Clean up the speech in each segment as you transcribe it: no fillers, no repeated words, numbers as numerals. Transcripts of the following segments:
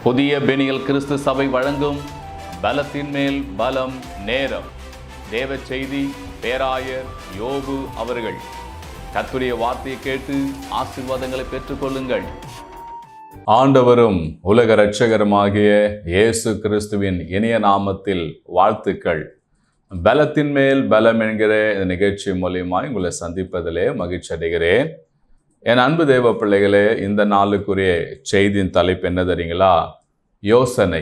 புதிய பெனியல் கிறிஸ்து சபை வழங்கும் பலத்தின் மேல் பலம் நேரம். தேவ செய்தி பேராயர் யோபு அவர்கள். கர்த்தருடைய வார்த்தையை கேட்டு ஆசீர்வாதங்களை பெற்றுக்கொள்ளுங்கள். ஆண்டவரும் உலக இரட்சகருமாகிய இயேசு கிறிஸ்துவின் இனிய நாமத்தில் வாழ்த்துக்கள். பலத்தின் மேல் பலம் என்கிற இந்த நிகழ்ச்சி மூலியமாக உங்களை சந்திப்பதிலே மகிழ்ச்சி அடைகிறேன். என் அன்பு தேவ பிள்ளைகளே, இந்த நாளுக்குரிய செய்தியின் தலைப்பு என்ன தெரியுங்களா? யோசனை.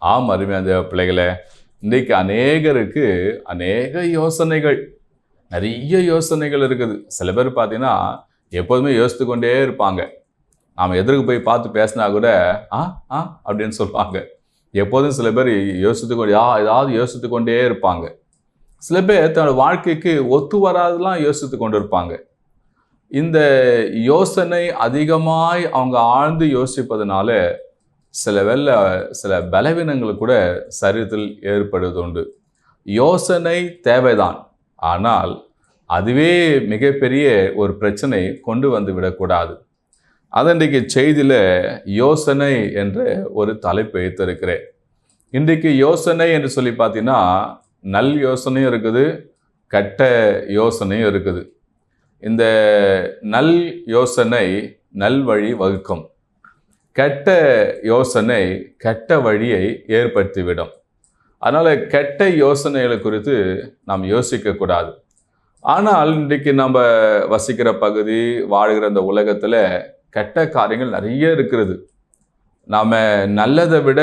அருமையான தேவ பிள்ளைகளே, இன்றைக்கு அநேகருக்கு அநேக யோசனைகள், நிறைய யோசனைகள் இருக்குது. சில பேர் பார்த்தீங்கன்னா எப்போதுமே யோசித்து கொண்டே இருப்பாங்க. நாம் எதிர்க்கு போய் பார்த்து பேசினா கூட அப்படின்னு சொல்லுவாங்க. எப்போதும் சில பேர் ஏதாவது யோசித்து கொண்டே இருப்பாங்க. சில பேர் தன்னோட வாழ்க்கைக்கு ஒத்து வராதெல்லாம் யோசித்து கொண்டு இருப்பாங்க. இந்த யோசனை அதிகமாய் அவங்க ஆழ்ந்து யோசிப்பதனால சில பலவீனங்கள் கூட சரீரத்தில் ஏற்படுவது உண்டு. யோசனை தேவைதான், ஆனால் அதுவே மிகப்பெரிய ஒரு பிரச்சனை கொண்டு வந்து விடக்கூடாது. அது இன்றைக்கு செய்தியில் யோசனை என்ற ஒரு தலைப்பு வைத்திருக்கிறேன். இன்றைக்கு யோசனை என்று சொல்லி பார்த்தீங்கன்னா நல் யோசனையும் இருக்குது, கெட்ட யோசனையும் இருக்குது. இந்த நல் யோசனை நல் வழி வகுக்கும், கெட்ட யோசனை கெட்ட வழியை ஏற்படுத்திவிடும். அதனால் கெட்ட யோசனைகளை குறித்து நாம் யோசிக்கக்கூடாது. ஆனால் இன்றைக்கு நம்ம வசிக்கிற பகுதி, வாழ்கிற அந்த உலகத்தில் கெட்ட காரியங்கள் நிறைய இருக்கிறது. நாம் நல்லதை விட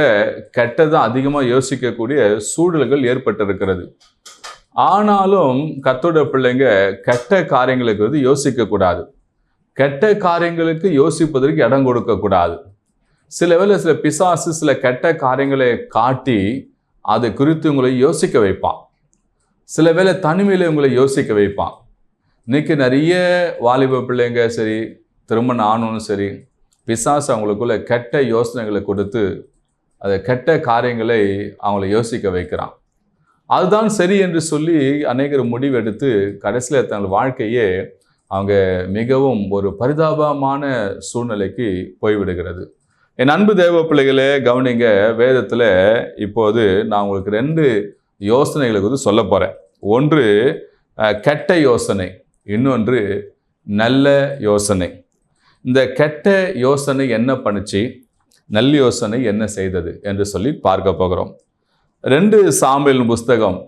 கெட்டதை அதிகமாக யோசிக்கக்கூடிய சூழல்கள் ஏற்பட்டிருக்கிறது. ஆனாலும் கர்த்தருடைய பிள்ளைங்க கெட்ட காரியங்களுக்கு யோசிக்கக்கூடாது. கெட்ட காரியங்களுக்கு யோசிப்பதற்கு இடம் கொடுக்கக்கூடாது. சில பிசாசு சில கெட்ட காரியங்களை காட்டி அதை குறித்து உங்களை யோசிக்க வைப்பான். சில வேளை தனிமையில் உங்களை யோசிக்க வைப்பான். இன்னைக்கு நிறைய வாலிப பிள்ளைங்க சரி, திருமணம் ஆனவனும் சரி, பிசாசு அவங்களுக்குள்ள கெட்ட யோசனைகளை கொடுத்து அதை கெட்ட காரியங்களை அவங்கள யோசிக்க வைக்கிறான். அதுதான் சரி என்று சொல்லி அநேகர் முடிவெடுத்து கடைசியில் தங்கள் வாழ்க்கையே அவங்க மிகவும் ஒரு பரிதாபமான சூழ்நிலைக்கு போய்விடுகிறது. என் அன்பு தேவ பிள்ளைகளே, கவனிங்க. வேதத்தில் இப்போது நான் உங்களுக்கு 2 யோசனைகளை சொல்ல போகிறேன். ஒன்று கெட்ட யோசனை, இன்னொன்று நல்ல யோசனை. இந்த கெட்ட யோசனை என்ன பண்ணுச்சு, நல்ல யோசனை என்ன செய்தது என்று சொல்லி பார்க்க போகிறோம். 2 சாமுவேல் புஸ்தகம்,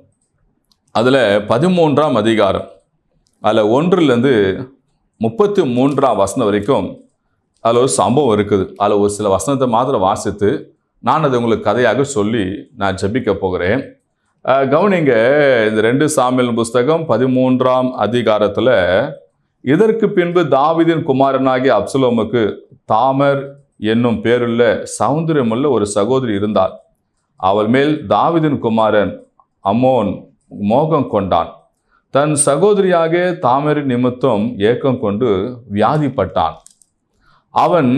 அதில் 13ஆம் அதிகாரம், அதில் 1லேருந்து 33ஆம் வசனம் வரைக்கும் அதில் ஒரு சம்பவம் இருக்குது. அதில் ஒரு சில வசனத்தை மாத்திரம் வாசித்து நான் அதை உங்களுக்கு கதையாக சொல்லி நான் ஜெபிக்க போகிறேன். கவனிங்க. இந்த 2 சாமுவேல் புஸ்தகம் 13ஆம் அதிகாரத்தில், இதற்கு பின்பு தாவீதின் குமாரனாகிய அப்சலோமுக்கு தாமர் என்னும் பேருள்ள சௌந்தரியமுள்ள ஒரு சகோதரி இருந்தாள். அவள் மேல் தாவீதின் குமாரன் அம்மோன் மோகம் கொண்டான். தன் சகோதரியாக தாமரின் நிமித்தம் ஏக்கம் கொண்டு வியாதிப்பட்டான். அவள்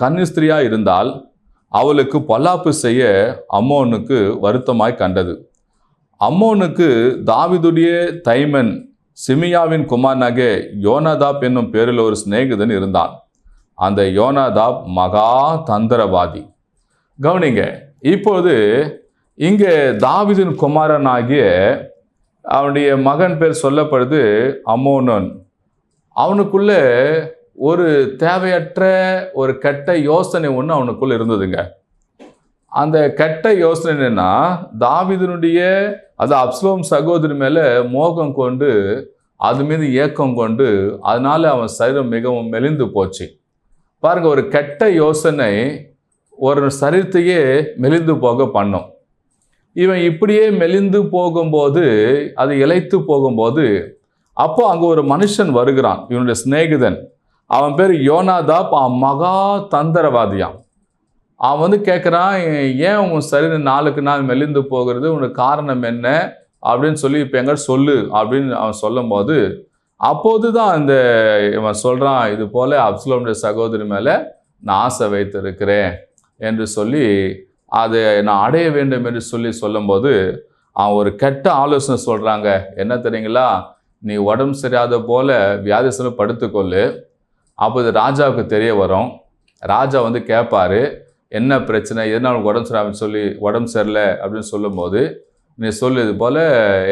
கன்னிஸ்திரியா இருந்தால் அவளுக்கு பொல்லாப்பு செய்ய அம்மோனுக்கு வருத்தமாய் கண்டது. அம்மோனுக்கு தாவீதுடைய தைமன் சிமியாவின் குமாரனாக யோனாதாப் என்னும் பேரில் ஒரு சிநேகிதன் இருந்தான். அந்த யோனாதாப் மகா தந்திரவாதி. கவனிங்க. இப்போது இங்கே தாவீதின் குமாரனாகிய அவனுடைய மகன் பேர் சொல்லப்படுது அம்மோனன். அவனுக்குள்ள ஒரு தேவையற்ற ஒரு கெட்ட யோசனை ஒன்று அவனுக்குள்ள இருந்ததுங்க. அந்த கெட்ட யோசனை என்னன்னா, தாவீதினுடைய அப்சலோம் சகோதரி மேலே மோகம் கொண்டு அது மீது ஏக்கம் கொண்டு அதனால அவன் சரீரம் மிகவும் மெலிந்து போச்சு. பாருங்க, ஒரு கெட்ட யோசனை ஒரு சரீரத்தையே மெலிந்து போக பண்ணும். இவன் இப்படியே மெலிந்து போகும்போது, அது இளைத்து போகும்போது, அப்போ அங்கே ஒரு மனுஷன் வருகிறான், இவனுடைய சிநேகிதன். அவன் பேர் யோனாதாப். மகா தந்திரவாதியான். அவன் கேட்குறான், ஏன் உன் சரீரம் நாளுக்கு நாள் மெலிந்து போகிறது, உனக்கு காரணம் என்ன அப்படின்னு சொல்லி இப்போ எங்க சொல்லு அப்படின்னு அவன் சொல்லும் போது, அப்போது தான் இவன் சொல்கிறான், இது போல் அப்சலோமுடைய சகோதரி மேலே நான் ஆசை வைத்திருக்கிறேன் என்று சொல்லி அதை நான் அடைய வேண்டும் என்று சொல்லும்போது அவன் ஒரு கெட்ட ஆலோசனை சொல்கிறாங்க. என்ன தெரியுங்களா? நீ உடம்பு சரியாத போல வியாதிசனம் படுத்துக்கொள்ளு. அப்போ இது ராஜாவுக்கு தெரிய வரும். ராஜா கேட்பாரு, என்ன பிரச்சனை, எதனால் உடம்பு சரியில்லை அப்படின்னு சொல்லும்போது, நீ சொல்லு இது போல்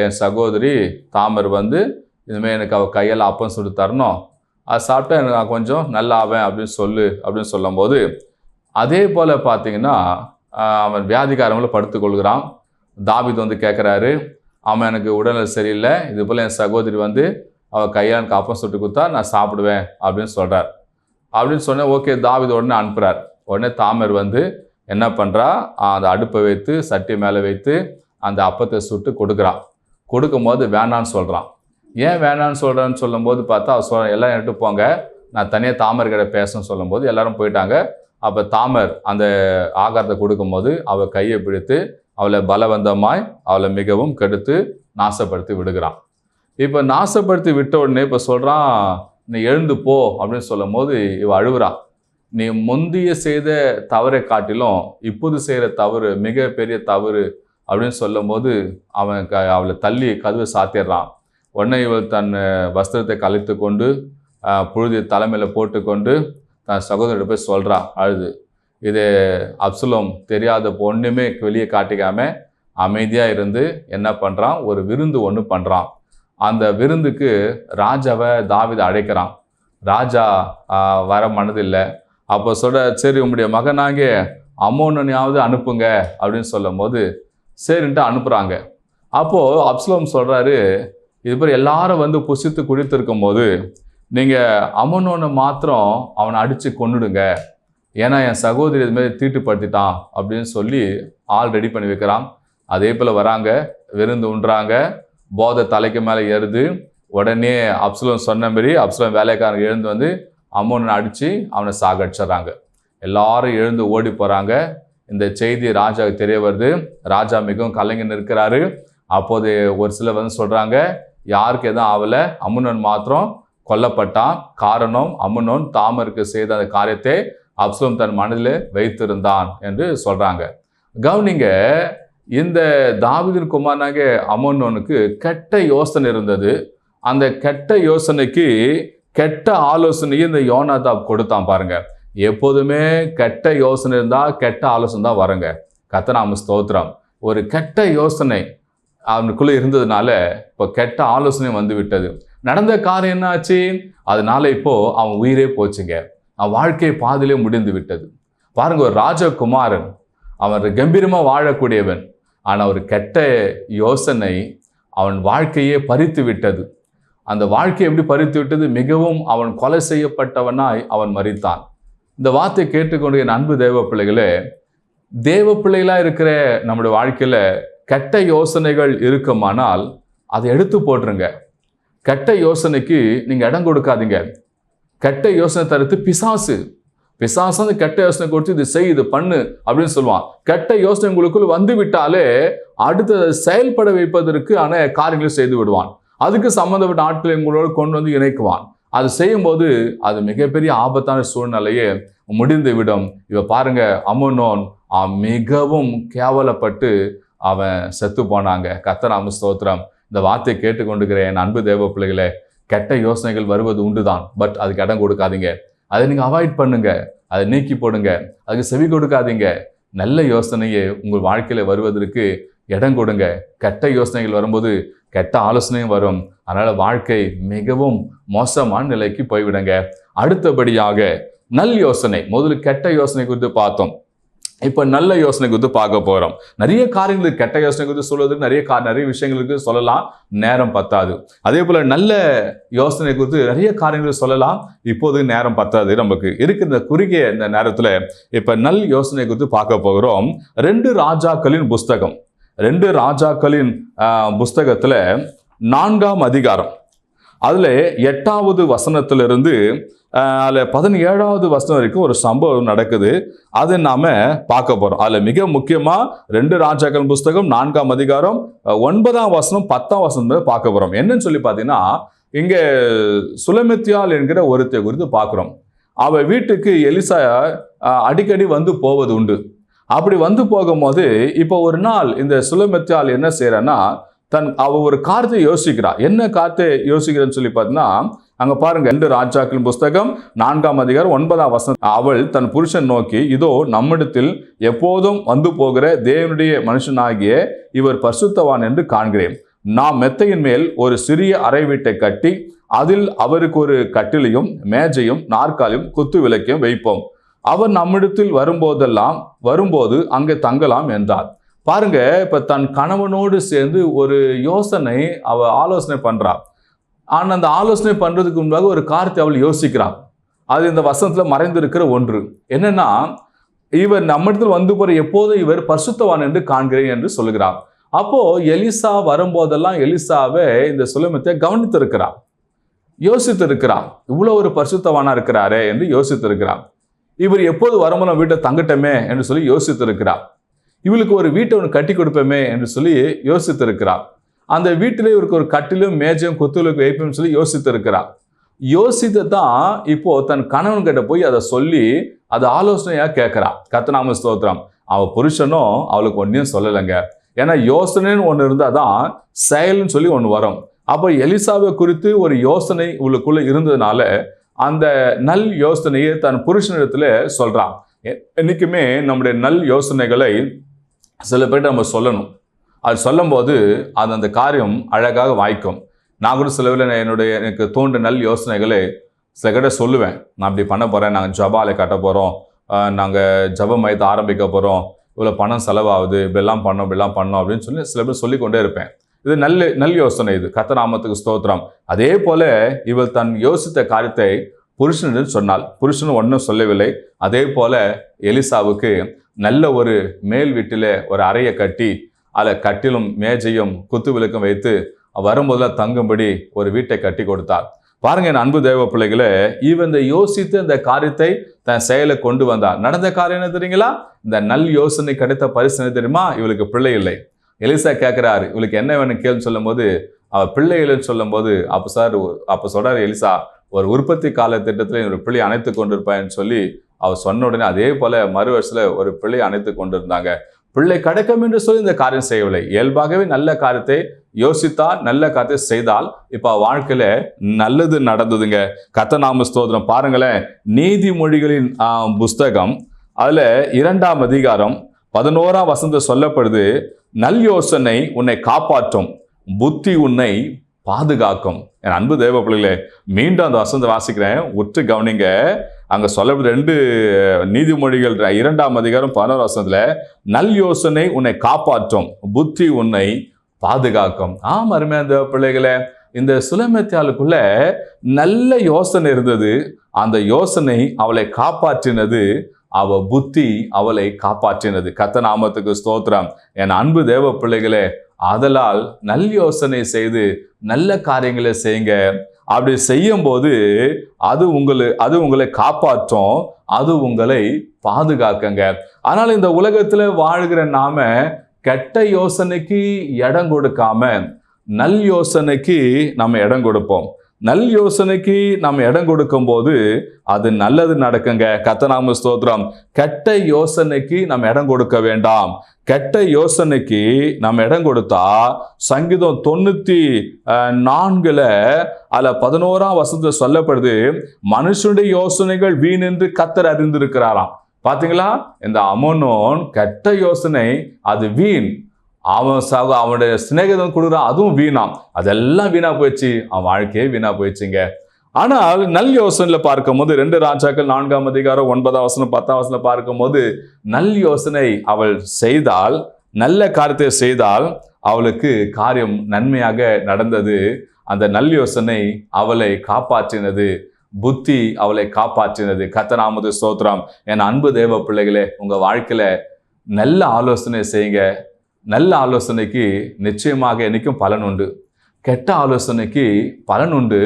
என் சகோதரி தாமர் வந்து இதுமாதிரி எனக்கு அவள் கையால் அப்பம் சுட்டு தரணும், அதை சாப்பிட்டா எனக்கு நான் கொஞ்சம் நல்லா ஆவேன் அப்படின்னு சொல்லு அப்படின்னு சொல்லும்போது, அதே போல் பார்த்தீங்கன்னா அவன் வியாதிக்காரங்களை படுத்துக்கொள்கிறான். தாவீது வந்து கேட்குறாரு, அவன் எனக்கு உடல்நிலை சரியில்லை, இது போல் என் சகோதரி வந்து அவள் கையால் எனக்கு அப்பம் சுட்டு கொடுத்தா நான் சாப்பிடுவேன் அப்படின்னு சொல்கிறார். அப்படின்னு சொன்ன ஓகே, தாவீது உடனே அனுப்புகிறார். உடனே தாமர் வந்து என்ன பண்ணுறா, அந்த அடுப்பை வைத்து சட்டி மேலே வைத்து அந்த அப்பத்தை சுட்டு கொடுக்குறான். கொடுக்கும்போது வேணான்னு சொல்கிறான். ஏன் வேணான்னு சொல்கிறான்னு சொல்லும்போது பார்த்தா அவள் எல்லாம் எடுத்து போங்க, நான் தனியாக தாமர் கிட்ட பேசணும்னு சொல்லும்போது எல்லாரும் போயிட்டாங்க. அப்போ தாமர் அந்த ஆகாரத்தை கொடுக்கும்போது அவள் கையை பிடித்து அவளை பலவந்தமாய் அவளை மிகவும் கெடுத்து நாசப்படுத்தி விடுகிறான். இப்போ நாசப்படுத்தி விட்ட உடனே இப்போ சொல்கிறான், நீ எழுந்து போ அப்படின்னு சொல்லும் போது இவ அழுகுறான். நீ முந்தைய செய்த தவறை காட்டிலும் இப்போது செய்கிற தவறு மிக பெரிய தவறு அப்படின்னு சொல்லும் போது அவளை தள்ளி கதவை சாத்திடுறான். உடனே இவள் தன் வஸ்திரத்தை கலைத்து கொண்டு புழுதி தலைமையில் போட்டுக்கொண்டு தன் சகோதரிட்ட போய் சொல்கிறா அழுது. இது அப்சலோம் தெரியாத ஒன்றுமே வெளியே காட்டிக்காம அமைதியாக இருந்து என்ன பண்ணுறான், ஒரு விருந்து ஒன்று பண்ணுறான். அந்த விருந்துக்கு ராஜாவை தாவீது அழைக்கிறான். ராஜா வர மனதில்லை. அப்போ சரி உங்களுடைய மகனாக அம்மோனையாவது அனுப்புங்க அப்படின்னு சொல்லும் போது சரின்ட்டு அனுப்புகிறாங்க. அப்போது அப்சலோம் சொல்கிறாரு, இது மாதிரி எல்லாரும் வந்து புசித்து குடித்திருக்கும் போது நீங்கள் அம்மனோனை மாத்திரம் அவனை அடித்து கொன்னுடுங்க, ஏன்னா என் சகோதரி இதுமாரி தீட்டுப்படுத்திட்டான் அப்படின்னு சொல்லி ஆள் ரெடி பண்ணி வைக்கிறான். அதே போல் வராங்க, விருந்து உண்றாங்க, போதை தலைக்கு மேலே ஏறுது. உடனே அப்சலோம் சொன்ன மாரி அப்சலோம் வேலைக்காரங்க எழுந்து வந்து அம்மோனை அடித்து அவனை சாகடிச்சிட்றாங்க. எல்லாரும் எழுந்து ஓடி போகிறாங்க. இந்த செய்தி ராஜாவுக்கு தெரிய வருது. ராஜா மிகவும் கலங்கி நிற்கிறாரு. அப்போது ஒரு சிலர் வந்து சொல்கிறாங்க, யாருக்கு எதுவும் ஆகலை, அம்னோன் மாத்திரம் கொல்லப்பட்டான். காரணம் அம்னோன் தாமருக்கு செய்த அந்த காரியத்தை அப்சலோம் தன் மனதில் வைத்திருந்தான் என்று சொல்கிறாங்க. கவனிங்க, இந்த தாவீதின் குமாரனாக அம்னோனுக்கு கெட்ட யோசனை இருந்தது. அந்த கெட்ட யோசனைக்கு கெட்ட ஆலோசனையை இந்த யோனாதாப் கொடுத்தான் பாருங்க. எப்போதுமே கெட்ட யோசனை இருந்தால் கெட்ட ஆலோசனை தான் வருங்க. கர்த்தர் ஸ்தோத்திரம். ஒரு கெட்ட யோசனை அவனுக்குள்ளே இருந்ததுனால இப்போ கெட்ட ஆலோசனை வந்து விட்டது. நடந்த காரியம் என்ன ஆச்சு, அதனால இப்போ அவன் உயிரே போச்சுங்க. அவன் வாழ்க்கை பாதிலே முடிந்து விட்டது பாருங்க. ஒரு ராஜகுமாரன், அவன் கம்பீரமாக வாழக்கூடியவன், ஆனால் ஒரு கெட்ட யோசனை அவன் வாழ்க்கையே பறித்து விட்டது. அந்த வாழ்க்கையை எப்படி பறித்து விட்டது, மிகவும் அவன் கொலை செய்யப்பட்டவனாய் அவன் மரித்தான். இந்த வார்த்தை கேட்டுக்கொண்டு என் அன்பு தேவ பிள்ளைகளே, தேவ பிள்ளைகளாக இருக்கிற நம்முடைய வாழ்க்கையில் கெட்ட யோசனைகள் இருக்குமானால் அதை எடுத்து போட்டுருங்க. கெட்ட யோசனைக்கு நீங்கள் இடம் கொடுக்காதீங்க. கெட்ட யோசனை தடுத்து பிசாசு அந்த கெட்ட யோசனை கொடுத்து இது செய், இது பண்ணு அப்படின்னு சொல்லுவான். கெட்ட யோசனை உங்களுக்குள் வந்து விட்டாலே அடுத்த செயல்பட வைப்பதற்கு ஆன காரியங்களை செய்து விடுவான். அதுக்கு சம்பந்தப்பட்ட ஆட்களை உங்களோடு கொண்டு வந்து இணைக்குவான். அது செய்யும்போது அது மிகப்பெரிய ஆபத்தான சூழ்நிலையே முடிந்து விடும். இவ பாருங்க, அம்னோன் மிகவும் கேவலப்பட்டு அவன் செத்து போனாங்க. கர்த்தர் ஸ்தோத்திரம். இந்த வார்த்தையை கேட்டுக்கொண்டுக்கிறேன் என் அன்பு தேவ பிள்ளைகளே, கெட்ட யோசனைகள் வருவது உண்டுதான், பட் அதுக்கு இடம் கொடுக்காதீங்க. அதை நீங்கள் அவாய்ட் பண்ணுங்க, அதை நீக்கி போடுங்க, அதுக்கு செவி கொடுக்காதீங்க. நல்ல யோசனையை உங்கள் வாழ்க்கையில் வருவதற்கு இடம் கொடுங்க. கெட்ட யோசனைகள் வரும்போது கெட்ட ஆலோசனையும் வரும். அதனால் வாழ்க்கை மிகவும் மோசமான நிலைக்கு போய்விடுங்க. அடுத்தபடியாக நல் யோசனை. முதல்ல கெட்ட யோசனை குறித்து பார்த்தோம். இப்போ நல்ல யோசனை குறித்து பார்க்க போகிறோம். நிறைய காரியங்களுக்கு கெட்ட யோசனை குறித்து சொல்வதற்கு நிறைய விஷயங்களுக்கு சொல்லலாம், நேரம் பத்தாது. அதே போல் நல்ல யோசனை குறித்து நிறைய காரியங்களுக்கு சொல்லலாம், இப்போது நேரம் பத்தாது. நமக்கு இருக்கிற குறுகிய இந்த நேரத்தில் இப்போ நல் யோசனை குறித்து பார்க்க போகிறோம். 2 ராஜாக்களின் புஸ்தகம், 2 ராஜாக்களின் புஸ்தகத்தில் 4ஆம் அதிகாரம், அதில் 8வது வசனத்திலிருந்து அதில் 17வது வசனம் வரைக்கும் ஒரு சம்பவம் நடக்குது. அதை நாம் பார்க்க போகிறோம். அதில் மிக முக்கியமாக 2 ராஜாக்கள் புஸ்தகம் 4ஆம் அதிகாரம் 9ஆம் வசனம் 10ஆம் வசனம் பார்க்க போகிறோம். என்னன்னு சொல்லி பார்த்தீங்கன்னா, இங்கே சுலமித்தியாள் என்கிற ஒருத்தை குறித்து பார்க்குறோம். அவள் வீட்டுக்கு எலிசா அடிக்கடி வந்து போவது உண்டு. அப்படி வந்து போகும்போது இப்போ ஒரு நாள் இந்த சுலமித்தியாள் என்ன செய்யறான்னா, அவ ஒரு காரியத்தை யோசிக்கிறா. என்ன காரியத்தை யோசிக்கிறேன்னு சொல்லி பார்த்தீங்கன்னா, அங்க பாருங்க 2 ராஜாக்களின் புஸ்தகம் 4ஆம் அதிகாரம் 9ஆம் வசனம். அவள் தன் புருஷன் நோக்கி, இதோ நம்மிடத்தில் எப்போதும் வந்து போகிற தேவனுடைய மனுஷனாகிய இவர் பரிசுத்தவான் என்று காண்கிறேன். நாம் மெத்தையின் மேல் ஒரு சிறிய அறை வீட்டை கட்டி அதில் அவருக்கு ஒரு கட்டிலையும் மேஜையும் நாற்காலியும் குத்து விளக்கையும் வைப்போம். அவர் நம்மிடத்தில் வரும்போது அங்கே தங்கலாம் என்றார். பாருங்க, இப்ப தன் கணவனோடு சேர்ந்து ஒரு யோசனை ஆலோசனை பண்றார். ஆனா அந்த ஆலோசனை பண்றதுக்கு முன்பாக ஒரு காரியத்தை அவள் யோசிக்கிறார். அது இந்த வசனத்துல மறைந்திருக்கிற ஒன்று என்னன்னா, இவர் நம்மிடத்தில் வந்து போற எப்போதும் இவர் பரிசுத்தவான் என்று காண்கிறேன் என்று சொல்லுகிறார். அப்போ எலிசா வரும்போதெல்லாம் எலிசாவை இந்த சுலோமேத்தை கவனித்திருக்கிறார், யோசித்திருக்கிறார். இவ்வளவு ஒரு பரிசுத்தவானா இருக்கிறாரே என்று யோசித்திருக்கிறார். இவர் எப்போது வரும்போது வீட்டை தங்கட்டமே என்று சொல்லி யோசித்திருக்கிறார். இவளுக்கு ஒரு வீட்டை ஒன்று கட்டி கொடுப்போமே என்று சொல்லி யோசித்திருக்கிறார். அந்த வீட்டிலே இவருக்கு ஒரு கட்டிலும் மேஜையும் குத்துவிளக்கு வைப்போம்னு சொல்லி யோசித்திருக்கிறார். யோசித்து தான் இப்போ தன் கணவன் கிட்ட போய் அதை சொல்லி அதை ஆலோசனையா கேட்கிறா. கர்த்தநாம ஸ்தோத்திரம். அவ புருஷனும் அவளுக்கு ஒன்றையும் சொல்லலைங்க. ஏன்னா யோசனைன்னு ஒன்று இருந்தால் தான் செயல்னு சொல்லி ஒன்று வரும். அப்போ எலிசாவை குறித்து ஒரு யோசனை இவளுக்குள்ள இருந்ததுனால அந்த நல் யோசனையை தன் புருஷனிடத்துல சொல்றான். என்னைக்குமே நம்முடைய நல் யோசனைகளை சில பேர்ட்ட நம்ம சொல்லணும். அது சொல்லும் போது அந்த காரியம் அழகாக வாய்க்கும். நான் கூட சில வேளை எனக்கு தோன்ற நல் யோசனைகளை சில கிட்ட சொல்லுவேன். நான் இப்படி பண்ண போறேன், நாங்கள் ஜபாலை கட்ட போறோம், நாங்கள் ஜப மையத்தை ஆரம்பிக்க போறோம், இவ்வளோ பணம் செலவாகுது, இப்படிலாம் பண்ணோம் அப்படின்னு சொல்லி சில பேர் சொல்லிக்கொண்டே இருப்பேன். இது நல் யோசனை. இது கர்த்தநாமத்துக்கு ஸ்தோத்திரம். அதே போல இவள் தன் யோசித்த காரியத்தை புருஷனிடம் சொன்னாள். புருஷனும் ஒன்றும் சொல்லவில்லை. அதே போல எலிசாவுக்கு நல்ல ஒரு மேல் வீட்டில் ஒரு அறையை கட்டி அதில் கட்டிலும் மேஜையும் குத்து விளக்கும் வைத்து வரும்போதெல்லாம் தங்கும்படி ஒரு வீட்டை கட்டி கொடுத்தார். பாருங்க என் அன்பு தேவ பிள்ளைகளே, இந்த யோசித்து இந்த காரியத்தை தன் செயலை கொண்டு வந்தார். நடந்த காரியம் என்ன தெரியுங்களா? இந்த நல் யோசனை கிடைத்த பரிசு என்ன தெரியுமா? இவளுக்கு பிள்ளை இல்லை. எலிசா கேட்கிறாரு, இவளுக்கு என்ன வேணும் கேள்வி சொல்லும் போது அவ பிள்ளை இல்லைன்னு சொல்லும் போது அப்ப சொல்றாரு எலிசா, ஒரு உற்பத்தி கால திட்டத்தில் ஒரு பிள்ளை அணைத்து கொண்டிருப்பான்னு சொல்லி அவர் சொன்ன உடனே அதே போல மறு வருஷத்துல ஒரு பிள்ளை அணைத்து கொண்டிருந்தாங்க. பிள்ளை கிடைக்கும் என்று சொல்லி இந்த காரியம் செய்யவில்லை. இயல்பாகவே நல்ல காரியத்தை யோசித்தால், நல்ல காரியத்தை செய்தால் இப்ப வாழ்க்கையில நல்லது நடந்ததுங்க. கர்த்தநாம ஸ்தோத்திரம். பாருங்களேன், நீதிமொழிகளின் புஸ்தகம் அதுல 2ஆம் அதிகாரம் 11ஆம் வசனம் சொல்லப்படுது, நல் யோசனை உன்னை காப்பாற்றும், புத்தி உன்னை பாதுகாக்கும். என் அன்பு தேவ பிள்ளைகளே, மீண்டும் அந்த வசனத்தை வாசிக்கிறேன், உற்று கவனிங்க. அங்க சொல்லப்படுது 2 நீதிமொழிகள் 2ஆம் அதிகாரம் 11ஆம் வசனத்துல, நல் யோசனை உன்னை காப்பாற்றும், புத்தி உன்னை பாதுகாக்கும். அருமையான தேவ பிள்ளைகளே, இந்த சுலமேத்தியாளுக்குள்ள நல்ல யோசனை இருந்தது. அந்த யோசனை அவளை காப்பாற்றினது, அவ புத்தி அவளை காப்பாற்றினது. கர்த்தநாமத்துக்கு ஸ்தோத்திரம். என் அன்பு தேவ பிள்ளைகளே, ஆதலால் நல் யோசனை செய்து நல்ல காரியங்களை செய்யுங்க. அப்படி செய்யும் போது அது உங்களை காப்பாற்றும், அது உங்களை பாதுகாக்குங்க. ஆனால் இந்த உலகத்துல வாழ்கிற நாம கெட்ட யோசனைக்கு இடம் கொடுக்காம நல் யோசனைக்கு நம்ம இடம் கொடுப்போம். நல் யோசனைக்கு நம்ம இடம் கொடுக்கும் போது அது நல்லது நடக்குங்க. கர்த்தநாம ஸ்தோத்திரம். கெட்ட யோசனைக்கு நம்ம இடம் கொடுக்க வேண்டாம். கெட்ட யோசனைக்கு நம்ம இடம் கொடுத்தா சங்கீதம் 94 அதுல 11ஆம் வசனத்துல சொல்லப்படுது, மனுஷனுடைய யோசனைகள் வீண் என்று கர்த்தர் அறிந்திருக்கிறாராம். பாத்தீங்களா? இந்த அமனோன் கெட்ட யோசனை அது வீண். அவனுடைய சிநேகிதம் கொடுக்குறான், அதுவும் வீணாம். அதெல்லாம் வீணா போயிடுச்சு, அவன் வாழ்க்கையே வீணா போயிடுச்சுங்க. ஆனால் நல் யோசனையில பார்க்கும் போது 2 ராஜாக்கள் 4ஆம் அதிகாரம் 9ஆம் வசனம் 10ஆம் வசனம் பார்க்கும் போது நல் யோசனை அவள் செய்தால், நல்ல காரியத்தை செய்தால் அவளுக்கு காரியம் நன்மையாக நடந்தது. அந்த நல் யோசனை அவளை காப்பாற்றினது, புத்தி அவளை காப்பாற்றினது. கர்த்தநாமத்து ஸ்தோத்திரம். என் அன்பு தேவ பிள்ளைகளே, உங்க வாழ்க்கையில நல்ல ஆலோசனை செய்யுங்க. நல்ல ஆலோசனைக்கு நிச்சயமாக என்னைக்கும் பலன் உண்டு. கெட்ட ஆலோசனைக்கு பலன் உண்டு,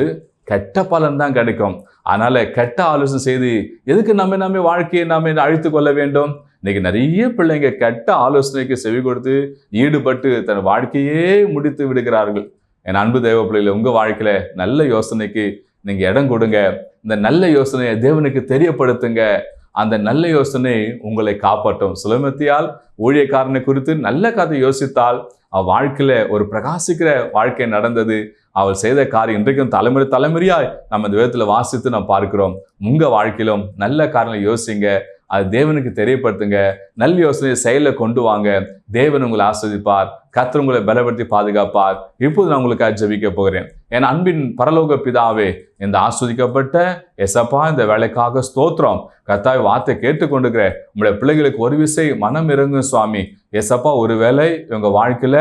கெட்ட பலன் தான் கிடைக்கும். அதனால கெட்ட ஆலோசனை செய்து எதுக்கு நம்ம வாழ்க்கையை நாம அழித்து கொள்ள வேண்டும்? இன்னைக்கு நிறைய பிள்ளைங்க கெட்ட ஆலோசனைக்கு செவி கொடுத்து ஈடுபட்டு தன் வாழ்க்கையே முடித்து விடுகிறார்கள். என் அன்பு தேவ பிள்ளைகளை, உங்க வாழ்க்கையில நல்ல யோசனைக்கு நீங்க இடம் கொடுங்க. இந்த நல்ல யோசனையை தேவனுக்கு தெரியப்படுத்துங்க. அந்த நல்ல யோசனை உங்களை காப்பாற்றும். சுலமேத்தியால் ஊழியக்காரனை குறித்து நல்ல கதை யோசித்தால் வாழ்க்கையில ஒரு பிரகாசிக்கிற வாழ்க்கை நடந்தது. அவர் செய்த காரியம் இன்றைக்கும் தலைமுறையாய் நம்ம இந்த விதத்துல வாசித்து நாம் பார்க்கிறோம். உங்க வாழ்க்கையிலும் நல்ல காரியங்களை யோசிங்க, அது தேவனுக்கு தெரியப்படுத்துங்க, நல்ல யோசனையை செயல கொண்டு வாங்க. தேவன் உங்களை ஆஸ்வதிப்பார், கர்த்தர் உங்களை பலப்படுத்தி பாதுகாப்பார். இப்போது நான் உங்களுக்காக ஜெபிக்க போகிறேன். என் அன்பின் பரலோக பிதாவே, இந்த ஆஸ்வதிக்கப்பட்ட எசப்பா இந்த வேலைக்காக ஸ்தோத்திரம். கர்த்தாவே, வார்த்தை கேட்டுக்கொண்டிருக்கிற உங்களுடைய பிள்ளைகளுக்கு ஒரு விசை மனம் இறங்கும் சுவாமி. எசப்பா, ஒருவேளை இவங்க வாழ்க்கையில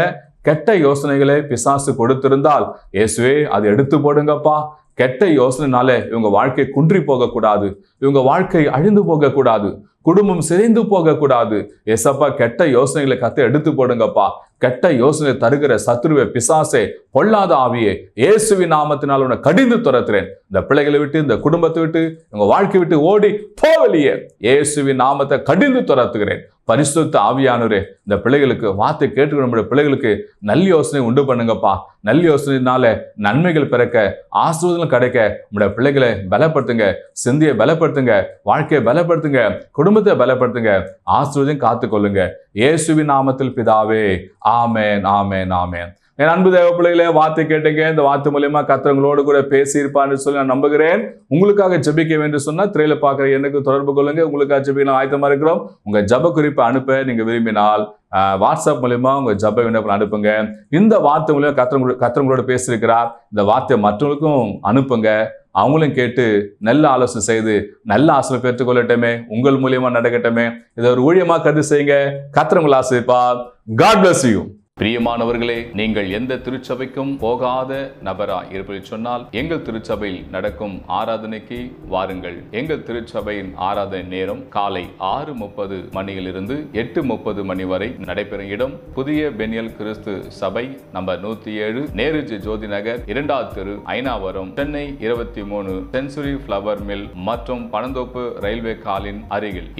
கெட்ட யோசனைகளை பிசாசு கொடுத்திருந்தால் இயேசுவே அதை எடுத்து போடுங்கப்பா. கெட்ட யோசனைனால இவங்க வாழ்க்கை குன்றி போகக்கூடாது, இவங்க வாழ்க்கை அழிந்து போகக்கூடாது, குடும்பம் சிதைந்து போகக்கூடாது. ஏசப்பா, கெட்ட யோசனைகளை எடுத்து போடுங்கப்பா. கெட்ட யோசனை தருகிற சத்துருவை, பிசாசே, பொல்லாத ஆவியே, இயேசுவின் நாமத்தினால் உன்னை கடிந்து துரத்துறேன். இந்த பிள்ளைகளை விட்டு, இந்த குடும்பத்தை விட்டு, உங்க வாழ்க்கை விட்டு ஓடி போவலியே, இயேசுவின் நாமத்தை கடிந்து துரத்துகிறேன். பரிசுத்த ஆவியானவரே, இந்த பிள்ளைகளுக்கு வார்த்தை கேட்டு நம்முடைய பிள்ளைகளுக்கு நல்ல யோசனை உண்டு பண்ணுங்கப்பா. நல்ல யோசனையினால நன்மைகள் பிறக்க, ஆசீர்வாதங்கள் கிடைக்க நம்முடைய பிள்ளைகளை பலப்படுத்துங்க, சிந்தியை பலப்படுத்துங்க, வாழ்க்கையை பலப்படுத்துங்க, குடும்பத்தை பலப்படுத்துங்க, ஆசீர்வாதம் காத்துக்கொள்ளுங்க. இயேசுவின் நாமத்தில் பிதாவே, ஆமென், ஆமென், ஆமென். என் அன்பு தேவ பிள்ளைகளே, வார்த்தை கேட்டீங்க. இந்த வார்த்தை மூலியமா கர்த்தங்களோடு கூட பேசியிருப்பான்னு சொல்லி நான் நம்புகிறேன். உங்களுக்காக ஜெபிக்க வேண்டும் சொன்னா திரையில பார்க்குற எனக்கு தொடர்பு கொள்ளுங்க. உங்களுக்காக ஜெபிக்க ஆயத்தமா இருக்கிறோம். உங்க ஜெப குறிப்பை அனுப்ப நீங்க விரும்பினால் வாட்ஸ்அப் மூலியமா உங்க ஜெப விண்ணப்பம் அனுப்புங்க. இந்த வார்த்தை மூலியமா கர்த்தங்களோட பேசியிருக்கிறார், இந்த வார்த்தையை மற்றவங்களுக்கும் அனுப்புங்க. அவங்களும் கேட்டு நல்ல ஆலோசனை செய்து நல்ல ஆசனை பெற்றுக்கொள்ளட்டுமே, உங்கள் மூலியமா நடக்கட்டுமே. இதை ஒரு ஊழியமா கருதி செய்யுங்க. கர்த்தர் ஆசீர்வதிப்பார். God bless you. பிரியமானவர்களே, நீங்கள் எந்த திருச்சபைக்கும் போகாத நபராய் இருப்பதை சொன்னால் எங்கள் திருச்சபையில் நடக்கும் ஆராதனைக்கு வாருங்கள். எங்கள் திருச்சபையின் ஆராதனை நேரம் காலை 6:30 மணியிலிருந்து 8:30 மணி வரை நடைபெறும் இடம் புதிய பெனியல் கிறிஸ்து சபை, நம்பர் 107, நேருஜி ஜோதி நகர், 2வது தெரு, Ayanavaram, Chennai 23, century flower mill மற்றும் பனந்தோப்பு ரயில்வே காலின் அருகில்.